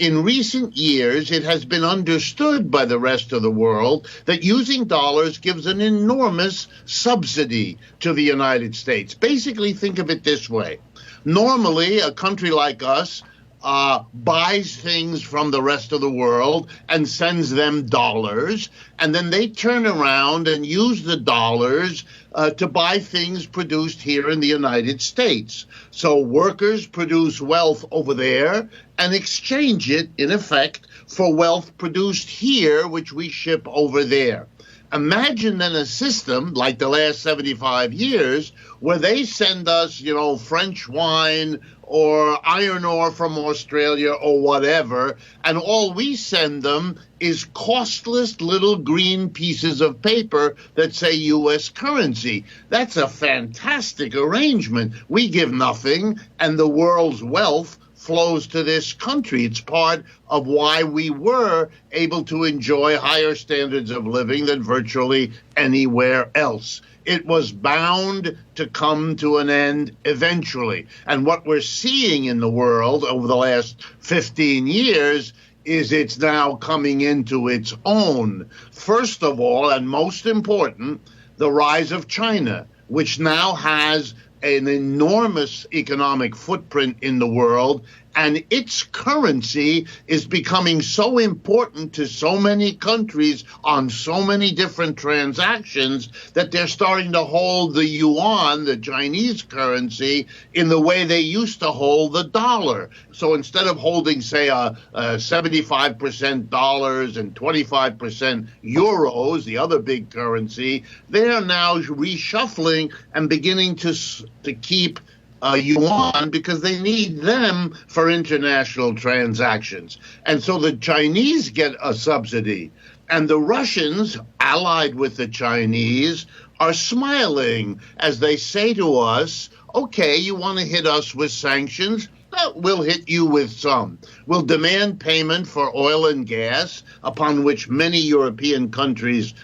In recent years, it has been understood by the rest of the world that using dollars gives an enormous subsidy to the United States. Basically, think of it this way. Normally, a country like us buys things from the rest of the world and sends them dollars, and then they turn around and use the dollars to buy things produced here in the United States. So workers produce wealth over there and exchange it, in effect, for wealth produced here, which we ship over there. Imagine then a system like the last 75 years where they send us, French wine or iron ore from Australia or whatever, and all we send them is costless little green pieces of paper that say U.S. currency. That's a fantastic arrangement. We give nothing, and the world's wealth flows to this country. It's part of why we were able to enjoy higher standards of living than virtually anywhere else. It was bound to come to an end eventually. And what we're seeing in the world over the last 15 years is it's now coming into its own. First of all, and most important, the rise of China, which now has an enormous economic footprint in the world, and its currency is becoming so important to so many countries on so many different transactions that they're starting to hold the yuan, the Chinese currency, in the way they used to hold the dollar. So instead of holding, say, 75% dollars and 25% euros, the other big currency, they are now reshuffling and beginning to keep yuan because they need them for international transactions. And so the Chinese get a subsidy. And the Russians, allied with the Chinese, are smiling as they say to us, okay, you want to hit us with sanctions? We'll hit you with some. We'll demand payment for oil and gas, upon which many European countries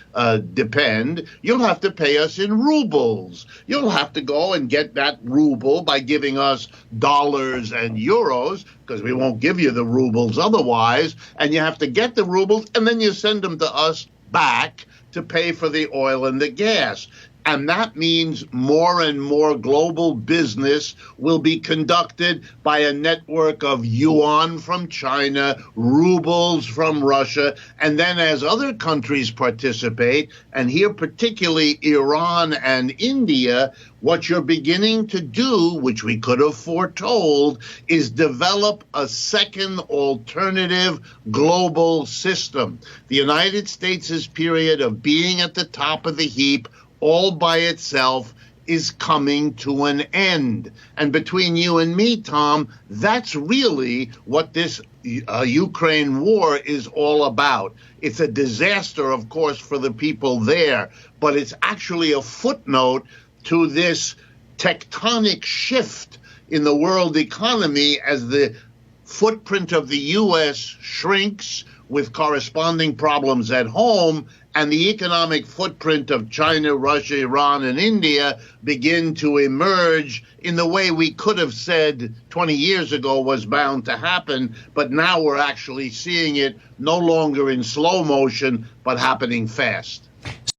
depend. You'll have to pay us in rubles. You'll have to go and get that ruble by giving us dollars and euros, because we won't give you the rubles otherwise. And you have to get the rubles, and then you send them to us back to pay for the oil and the gas. And that means more and more global business will be conducted by a network of yuan from China, rubles from Russia, and then as other countries participate, and here particularly Iran and India, what you're beginning to do, which we could have foretold, is develop a second alternative global system. The United States' period of being at the top of the heap all by itself is coming to an end. And between you and me, Tom, that's really what this Ukraine war is all about. It's a disaster, of course, for the people there, but it's actually a footnote to this tectonic shift in the world economy as the footprint of the U.S. shrinks with corresponding problems at home, and the economic footprint of China, Russia, Iran, and India begin to emerge in the way we could have said 20 years ago was bound to happen, but now we're actually seeing it no longer in slow motion, but happening fast.